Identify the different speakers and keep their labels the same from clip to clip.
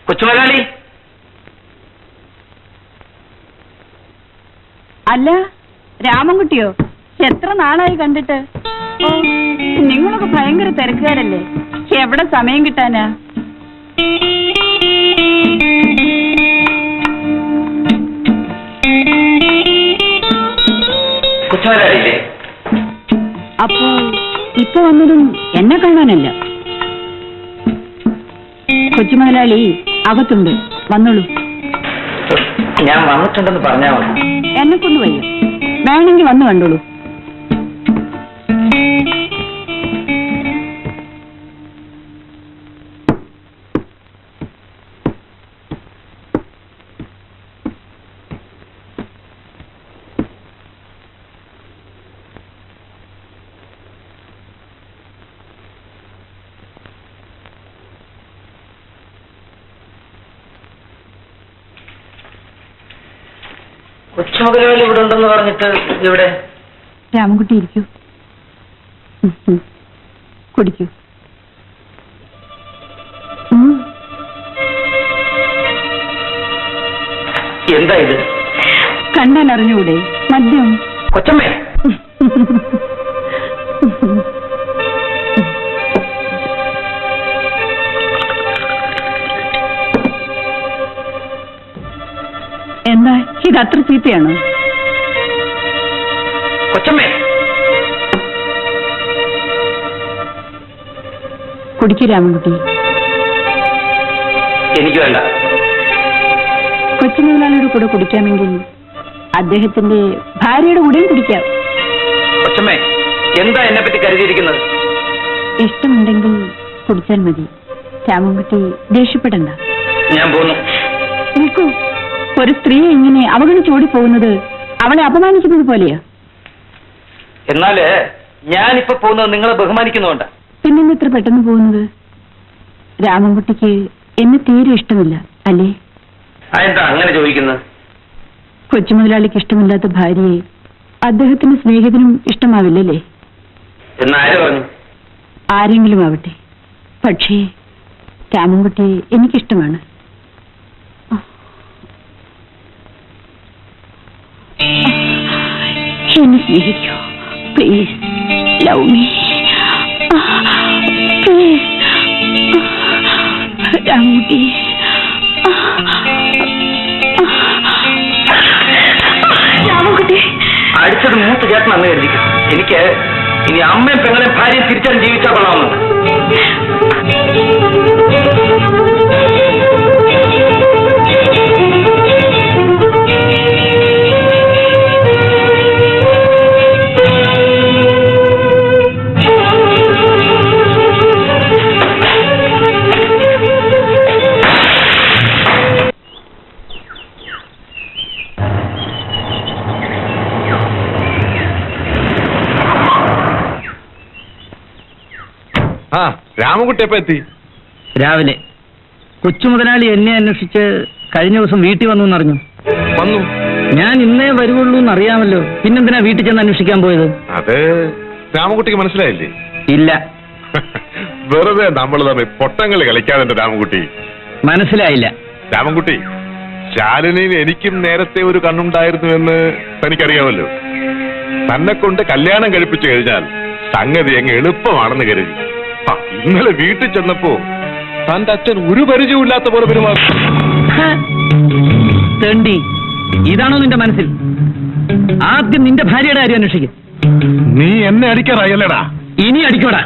Speaker 1: കൊച്ചുമലയാളി
Speaker 2: അല്ല, രാമൻകുട്ടിയോ? എത്ര നാളായി കണ്ടിട്ട്. ഓ, നിങ്ങളൊക്കെ ഭയങ്കര തിരക്കുകാരല്ലേ, എവിടെ സമയം കിട്ടാനാ?
Speaker 1: കൊച്ചുമലയാളിയില്ലേ?
Speaker 2: അപ്പോ ഇപ്പൊ വന്നതും എന്നെ കാണാനല്ല. കൊച്ചുമുതലാളി അകത്തുണ്ട്, വന്നോളൂ.
Speaker 1: ഞാൻ വന്നിട്ടുണ്ടെന്ന് പറഞ്ഞാ മതി.
Speaker 2: എന്നെ കൊണ്ട് വയ്യ, വേണമെങ്കിൽ വന്ന് കണ്ടോളൂ.
Speaker 1: കൊച്ചുമുതലാളി ഇവിടെ ഉണ്ടെന്ന് പറഞ്ഞിട്ട് ഇവിടെ.
Speaker 2: രാമൻകുട്ടി ഇരിക്കൂ, കുടിക്കൂ.
Speaker 1: എന്താ ഇത്?
Speaker 2: കണ്ടാൽ അറിഞ്ഞൂടെ, മദ്യം.
Speaker 1: കൊച്ചമ്മേ,
Speaker 2: എന്താ ഇത്, അത്ര ചീത്തയാണോ?
Speaker 1: കൊച്ചമ്മേ,
Speaker 2: കുടിക്കൂ രാമൻകുട്ടി.
Speaker 1: എനിക്ക് വേണ്ട.
Speaker 2: കൊച്ചുമുതലാളിയുടെ കൂടെ കുടിക്കാമെങ്കിൽ അദ്ദേഹത്തിന്റെ ഭാര്യയുടെ കൂടെയും കുടിക്കാം.
Speaker 1: കൊച്ചമ്മേ, എന്താ എന്നെ പറ്റി കരുതിയിരിക്കുന്നത്?
Speaker 2: ഇഷ്ടമുണ്ടെങ്കിൽ കുടിച്ചാൽ മതി. രാമൻകുട്ടി ദേഷ്യപ്പെടണ്ട.
Speaker 1: ഞാൻ പോന്നു.
Speaker 2: നിൽക്കൂ. ഒരു സ്ത്രീ ഇങ്ങനെ അവഗണിച്ചോടി പോകുന്നത് അവളെ അപമാനിക്കുന്നത് പോലെയാ.
Speaker 1: എന്നാല് ഞാനിപ്പോ പോകുന്നത് നിങ്ങളെ ബഹുമാനിക്കുന്നുണ്ട്.
Speaker 2: പിന്നെന്ന് ഇത്ര പെട്ടെന്ന് പോകുന്നത്? രാമൻകുട്ടിക്ക് എന്നെ തീരെ ഇഷ്ടമില്ല അല്ലേ?
Speaker 1: അതെന്താ അങ്ങനെ ചോദിക്കുന്നത്?
Speaker 2: കൊച്ചുമുതലാളിക്ക് ഇഷ്ടമില്ലാത്ത ഭാര്യയെ അദ്ദേഹത്തിന്റെ സ്നേഹിതനും ഇഷ്ടമാവില്ലല്ലേ?
Speaker 1: എന്നാര് പറഞ്ഞു?
Speaker 2: ആരെങ്കിലും ആവട്ടെ, പക്ഷേ രാമൻകുട്ടിയെ എനിക്കിഷ്ടമാണ്. എന്നെ സ്നേഹിക്കൂ, please, love me, please Ramankutty. Ramankutty
Speaker 1: അടിച്ചത് മൂത്ത ചേട്ടൻ അന്ന് കരുതിക്കും. എനിക്ക് ഇനി അമ്മയും പെങ്ങളെ ഭാര്യയും തിരിച്ചാലും ജീവിച്ചാൽ കൊള്ളാമെന്നുണ്ട്.
Speaker 3: രാമൻകുട്ടി എപ്പോ എത്തി?
Speaker 4: രാവിലെ. കൊച്ചുമുതലാളി എന്നെ അന്വേഷിച്ച് കഴിഞ്ഞ ദിവസം വീട്ടിൽ വന്നു എന്നറിഞ്ഞു.
Speaker 3: വന്നു.
Speaker 4: ഞാൻ ഇന്നേ വരുവുള്ളൂ എന്നറിയാമല്ലോ, പിന്നെന്തിനാ വീട്ടിൽ ചെന്ന് അന്വേഷിക്കാൻ പോയത്?
Speaker 3: അത് രാമൻകുട്ടിക്ക് മനസ്സിലായില്ലേ?
Speaker 4: ഇല്ല.
Speaker 3: വെറുതെ നമ്മൾ തമ്മിൽ പൊട്ടങ്ങൾ കളിക്കാതെ രാമൻകുട്ടി.
Speaker 4: മനസ്സിലായില്ല.
Speaker 3: രാമൻകുട്ടി, ശാലിനിയിൽ എനിക്കും നേരത്തെ ഒരു കണ്ണുണ്ടായിരുന്നു എന്ന് തനിക്കറിയാമല്ലോ. തന്നെ കൊണ്ട് കല്യാണം കഴിപ്പിച്ചു കഴിഞ്ഞാൽ സംഗതി അങ്ങ് എളുപ്പമാണെന്ന് കരുതി. ഇന്നലെ വീട്ടിൽ ചെന്നപ്പോ തന്റെ അച്ഛൻ ഒരു പരിചയമില്ലാത്ത പോലെ പെരുമാറി.
Speaker 4: തെണ്ടി, ഇതാണോ നിന്റെ മനസ്സിൽ? ആദ്യം നിന്റെ ഭാര്യയുടെ കാര്യം അന്വേഷിക്കും.
Speaker 3: നീ എന്നെ അടിക്കാറായല്ലേടാ?
Speaker 4: ഇനി അടിക്കോടാ.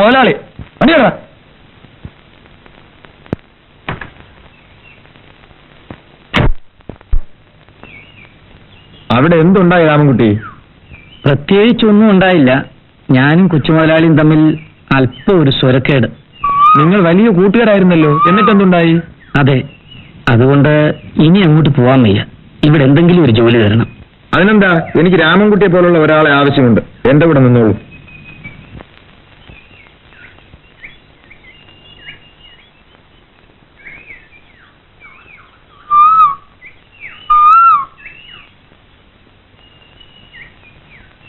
Speaker 1: മുതലാളി വണ്ടിയാ.
Speaker 5: അവിടെ എന്തുണ്ടായി രാമൻകുട്ടി?
Speaker 4: പ്രത്യേകിച്ചൊന്നും ഉണ്ടായില്ല. ഞാനും കൊച്ചുമുതലാളിയും തമ്മിൽ അല്പം ഒരു സ്വരക്കേട്.
Speaker 5: നിങ്ങൾ വലിയ കൂട്ടുകാരായിരുന്നല്ലോ, എന്നിട്ടെന്തുണ്ടായി?
Speaker 4: അതെ, അതുകൊണ്ട് ഇനി അങ്ങോട്ട് പോവാൻ വയ്യ. ഇവിടെ എന്തെങ്കിലും ഒരു ജോലി തരണം.
Speaker 5: അതിനെന്താ, എനിക്ക് രാമൻകുട്ടിയെ പോലുള്ള ഒരാളെ ആവശ്യമുണ്ട്. എന്റെ കൂടെ നിന്നോളൂ.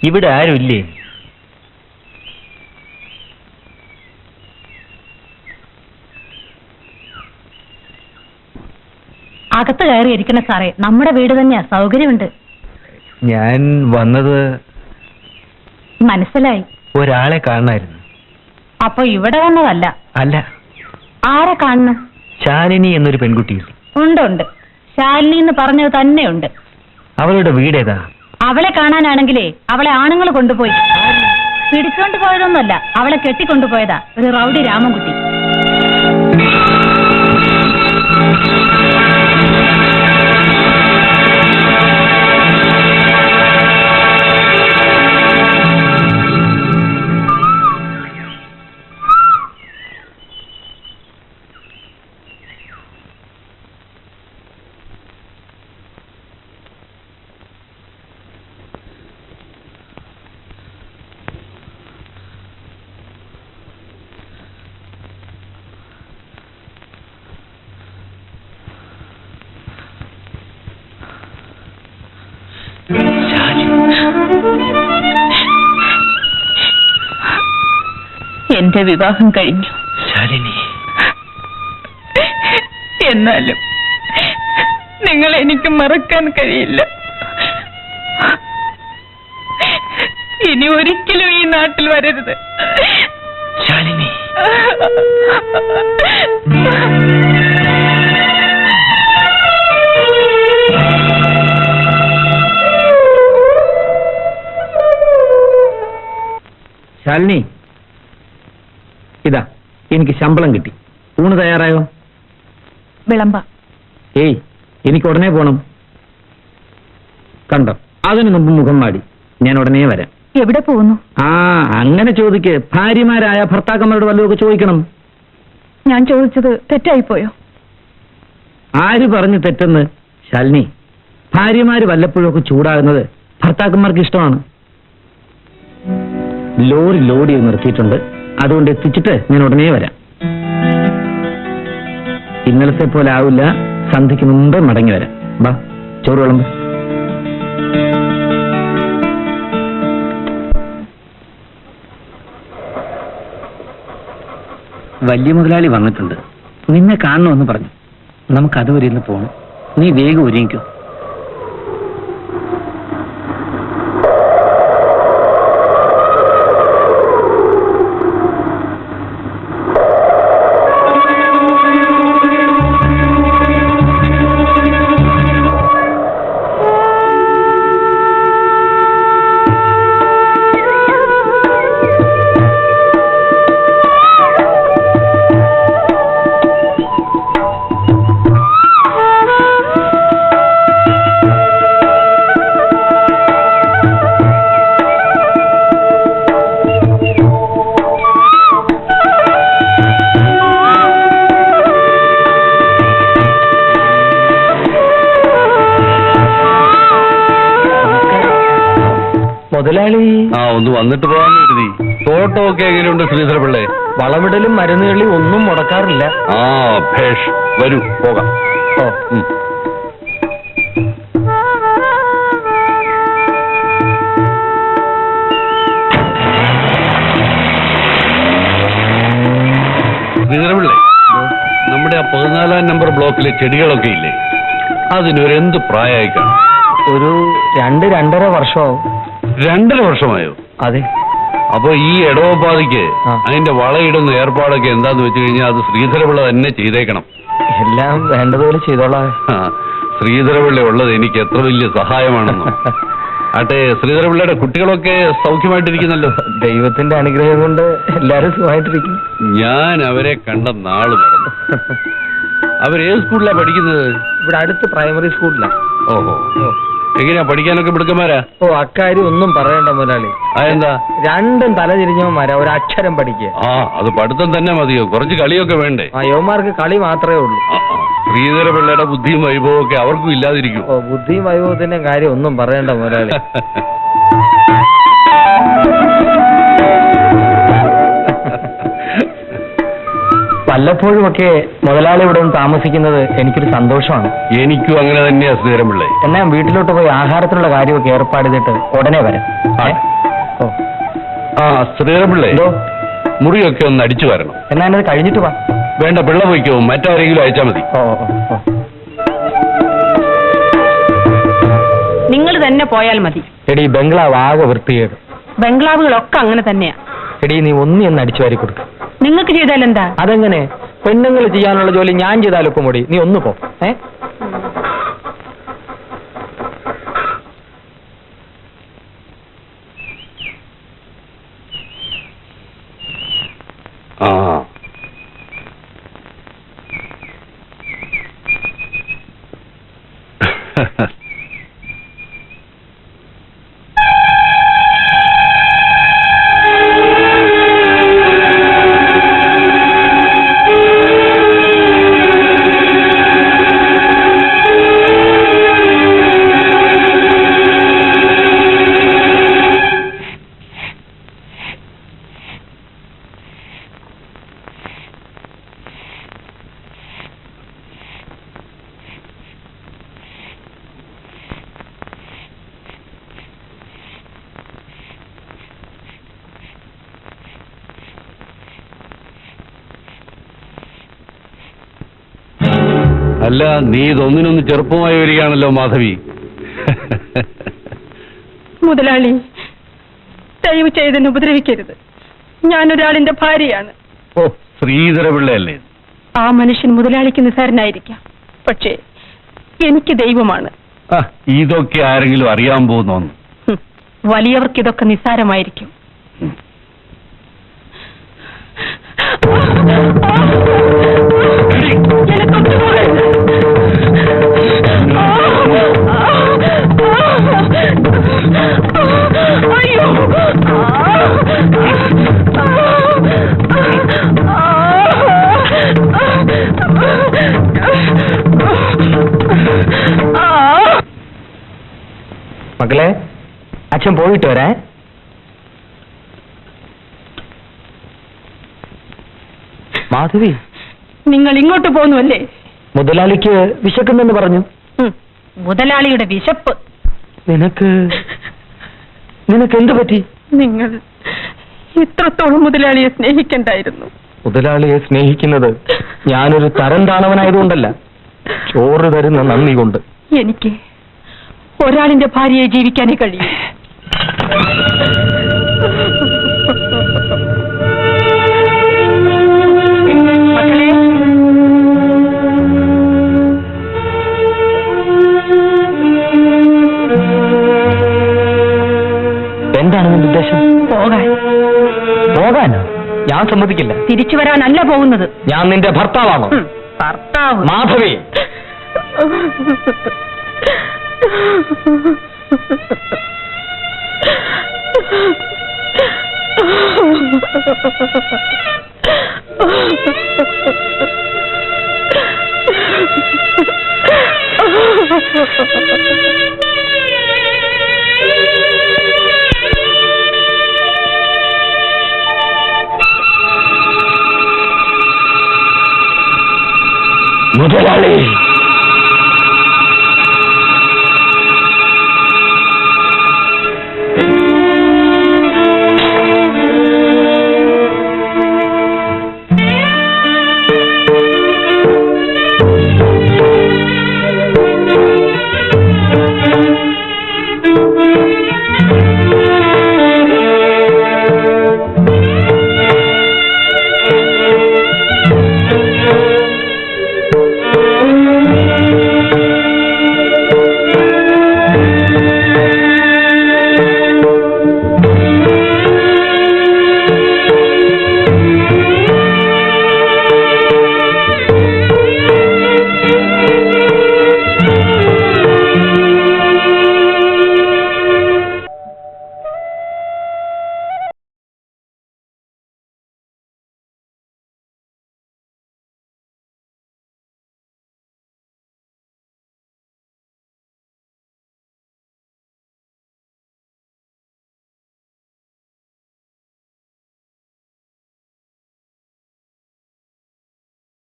Speaker 1: ഇവിടെ ആരുമില്ലേ?
Speaker 2: അകത്ത് കയറി ഇരിക്കണ സാറേ, നമ്മുടെ വീട് തന്നെയാ, സൗകര്യമുണ്ട്.
Speaker 1: ഞാൻ വന്നത്
Speaker 2: മനസ്സിലായി.
Speaker 1: ഒരാളെ കാണണമായിരുന്നു.
Speaker 2: അപ്പൊ ഇവിടെ വന്നതല്ല.
Speaker 1: അല്ല,
Speaker 2: ആരെ കാണുന്നു?
Speaker 1: ശാലിനി എന്നൊരു പെൺകുട്ടി.
Speaker 2: ഉണ്ട്. ശാലിനി എന്ന് പറഞ്ഞത് തന്നെയുണ്ട്.
Speaker 1: അവളുടെ വീടേതാ?
Speaker 2: അവളെ കാണാനാണെങ്കിലേ അവളെ ആണുങ്ങൾ കൊണ്ടുപോയി. പിടിച്ചോണ്ട് പോയതൊന്നുമല്ല, അവളെ കെട്ടിക്കൊണ്ടുപോയതാ ഒരു റൗഡി രാമൻകുട്ടി. എന്റെ വിവാഹം കഴിഞ്ഞു
Speaker 1: ശാലിനി.
Speaker 2: എന്നാലും നിങ്ങൾ എനിക്ക് മറക്കാൻ കഴിയില്ല. ഇനി ഒരിക്കലും ഈ നാട്ടിൽ വരരുത്.
Speaker 1: ശാലിനി.
Speaker 4: ശാലിനി, ഇതാ എനിക്ക് ശമ്പളം കിട്ടി. ഊണ് തയ്യാറായോ?
Speaker 2: വിളമ്പ.
Speaker 4: ഏയ്, എനിക്ക് ഉടനെ പോണം. കണ്ടോ, അതിന് മുമ്പ് മുഖം മാടി. ഞാൻ ഉടനെ വരാം.
Speaker 2: എവിടെ പോകുന്നു?
Speaker 4: ആ, അങ്ങനെ ചോദിക്ക്. ഭാര്യമാരായ ഭർത്താക്കന്മാരോട് വല്ലതൊക്കെ ചോദിക്കണം.
Speaker 2: ഞാൻ ചോദിച്ചത് തെറ്റായിപ്പോയോ?
Speaker 4: ആര് പറഞ്ഞു തെറ്റെന്ന്? ശാലിനി, ഭാര്യമാര് വല്ലപ്പോഴൊക്കെ ചൂടാകുന്നത് ഭർത്താക്കന്മാർക്ക് ഇഷ്ടമാണ്. ലോറി ലോഡ് ചെയ്ത് നിർത്തിയിട്ടുണ്ട്. അതുകൊണ്ട് എത്തിച്ചിട്ട് ഞാൻ ഉടനെ വരാം. ഇന്നലത്തെ പോലെ ആവില്ല, സന്ധ്യയ്ക്ക് മുമ്പ് മടങ്ങി വരാം. ബാ, ചോറ് വിളമ്പ്. വലിയ മുതലാളി വന്നിട്ടുണ്ട്. നിന്നെ കാണണമെന്ന് പറഞ്ഞു. നമുക്ക് അതുവരെ ഇന്ന് പോകണം. നീ വേഗം ഒരുങ്ങിക്കോ.
Speaker 1: മുതലാളി.
Speaker 3: ഒന്ന് വന്നിട്ട് പോകാന്ന് കരുതി. തോട്ടമൊക്കെ എങ്ങനെയുണ്ട് ശ്രീധരപിള്ളേ?
Speaker 1: വളമിടലും മരുന്നുകളി ഒന്നും മുടക്കാറില്ല.
Speaker 3: ഭേഷ്, വരൂ പോകാം. ശ്രീധരപിള്ളേ, നമ്മുടെ ആ 14-ാം നമ്പർ ബ്ലോക്കിലെ ചെടികളൊക്കെ ഇല്ലേ, അതിനൊരെന്ത് പ്രായമായി കാണും?
Speaker 1: ഒരു 2-2.5 വർഷമാവും.
Speaker 3: 2.5 വർഷമായോ?
Speaker 1: അതെ.
Speaker 3: അപ്പൊ ഈ ഇടവപ്പാതിക്ക്
Speaker 1: ആ.
Speaker 3: അതിന്റെ വളയിടുന്ന ഏർപ്പാടൊക്കെ എന്താന്ന് വെച്ച് കഴിഞ്ഞാൽ അത് ശ്രീധരപിള്ള തന്നെ ചെയ്തേക്കണം.
Speaker 1: എല്ലാം വേണ്ടതുപോലെ ചെയ്തോളാം.
Speaker 3: ശ്രീധരപിള്ള ഉള്ളത് എനിക്ക് എത്ര വലിയ സഹായമാണെന്നോ.
Speaker 6: ആട്ടെ, ശ്രീധരപിള്ളയുടെ കുട്ടികളൊക്കെ സൗഖ്യമായിട്ടിരിക്കുന്നല്ലോ.
Speaker 4: ദൈവത്തിന്റെ അനുഗ്രഹം കൊണ്ട് എല്ലാരും സുഖമായിട്ടിരിക്കും.
Speaker 6: ഞാൻ അവരെ കണ്ട നാള് മറന്നു. അവരേത് സ്കൂളിലാ പഠിക്കുന്നത്?
Speaker 4: ഇവിടെ അടുത്ത് പ്രൈമറി സ്കൂളിലാണ്.
Speaker 6: ഓഹോ, എങ്ങനെയാ പഠിക്കാനൊക്കെ മിടുക്കന്മാരാ?
Speaker 4: ഓ, അക്കാര്യം ഒന്നും പറയണ്ട മുതലാളി.
Speaker 6: അതെന്താ?
Speaker 4: രണ്ടും തലതിരിഞ്ഞവന്മാരാ, ഒരു അക്ഷരം പഠിക്കുക.
Speaker 6: ആ, അത് പഠിത്തം തന്നെ മതിയോ? കുറച്ച് കളിയൊക്കെ വേണ്ടേ?
Speaker 4: ആ, യവന്മാർക്ക് കളി മാത്രമേ ഉള്ളൂ.
Speaker 6: ശ്രീധരപിള്ളയുടെ ബുദ്ധിയും വൈഭവവും ഒക്കെ അവർക്കും ഇല്ലാതിരിക്കും.
Speaker 4: ഓ, ബുദ്ധിയും വൈഭവത്തിന്റെ കാര്യം ഒന്നും പറയണ്ട മുതലാളി. വല്ലപ്പോഴുമൊക്കെ മുതലാളി ഇവിടെ ഒന്ന് താമസിക്കുന്നത് എനിക്കൊരു സന്തോഷമാണ്.
Speaker 6: എനിക്കും അങ്ങനെ തന്നെയാ ശ്രീധരപിള്ളേ.
Speaker 4: എന്നാ വീട്ടിലോട്ട് പോയി ആഹാരത്തിനുള്ള കാര്യമൊക്കെ ഏർപ്പാട് ചെയ്തിട്ട് ഉടനെ വരാം. ഓ,
Speaker 6: ആ ശ്രീധരപിള്ളേ,
Speaker 4: എന്തോ?
Speaker 6: മുറിയൊക്കെ ഒന്ന് അടിച്ചു വരണം.
Speaker 4: എന്നാ എന്നത് കഴിഞ്ഞിട്ട് വാ.
Speaker 6: വേണ്ട, പിള്ള പോയിക്കോ, മറ്റാരെങ്കിലും അയച്ചാൽ മതി.
Speaker 4: ഓ ഓ ഓ.
Speaker 2: നിങ്ങൾ തന്നെ പോയാൽ മതി.
Speaker 4: എടീ, ബംഗ്ലാവ് ആകെ വൃത്തികേട്.
Speaker 2: ബംഗ്ലാവുകളൊക്കെ അങ്ങനെ തന്നെയാ.
Speaker 4: എടീ, നീ ഒന്ന് അടിച്ചു വാരി കൊടുക്കും.
Speaker 2: നിങ്ങൾക്ക് ചെയ്താൽ എന്താ?
Speaker 4: അതെങ്ങനെ? പെണ്ണുങ്ങൾ ചെയ്യാനുള്ള ജോലി ഞാൻ ചെയ്താലൊക്കെ മുടി. നീ ഒന്ന് പോ.
Speaker 6: ആ, അല്ല, നീ ഇതൊന്നിനൊന്ന് ചെറുപ്പമായി വരികയാണല്ലോ മാധവി.
Speaker 7: മുതലാളി, ദയവ് ചെയ്തെന്നെ ഉപദ്രവിക്കരുത്. ഞാനൊരാളിന്റെ ഭാര്യയാണ്.
Speaker 6: ഓ, ശ്രീധരപിള്ളയല്ലേ?
Speaker 7: ആ മനുഷ്യൻ മുതലാളിക്ക് നിസ്സാരനായിരിക്കാം, പക്ഷേ എനിക്ക് ദൈവമാണ്.
Speaker 6: ഇതൊക്കെ ആരെങ്കിലും അറിയാൻ പോകുന്നോന്ന്?
Speaker 7: വലിയവർക്ക് ഇതൊക്കെ നിസ്സാരമായിരിക്കും. എന്നെ തൊട്ടുപോകരുത്. അയ്യോ,
Speaker 4: മക്കളെ, അച്ഛൻ പോയിട്ട് വരാ. മാധവി,
Speaker 7: നിങ്ങൾ ഇങ്ങോട്ട് പോന്നുവല്ലേ?
Speaker 4: മുതലാളിക്ക് വിശക്കുന്നെന്ന് പറഞ്ഞു.
Speaker 2: മുതലാളിയുടെ വിശപ്പ്.
Speaker 4: നിനക്ക് എന്ത് പറ്റി?
Speaker 7: നിങ്ങൾ ഇത്രത്തോളം മുതലാളിയെ സ്നേഹിക്കണ്ടായിരുന്നു.
Speaker 4: മുതലാളിയെ സ്നേഹിക്കുന്നത് ഞാനൊരു തരം താണവനായതുകൊണ്ടല്ല, ചോറ് തരുന്ന നന്ദി കൊണ്ട്.
Speaker 7: എനിക്ക് ഒരാളിന്റെ ഭാര്യയെ ജീവിക്കാനേ കഴിയും. മക്കളെ,
Speaker 4: എന്താണ് നിന്റെ ഉദ്ദേശം? പോകാനോ? ഞാൻ സമ്മതിക്കില്ല.
Speaker 2: തിരിച്ചു വരാനല്ല പോകുന്നത്.
Speaker 4: ഞാൻ നിന്റെ ഭർത്താവാണോ?
Speaker 2: ഭർത്താവ്.
Speaker 4: മാധവി, മുതലാളി.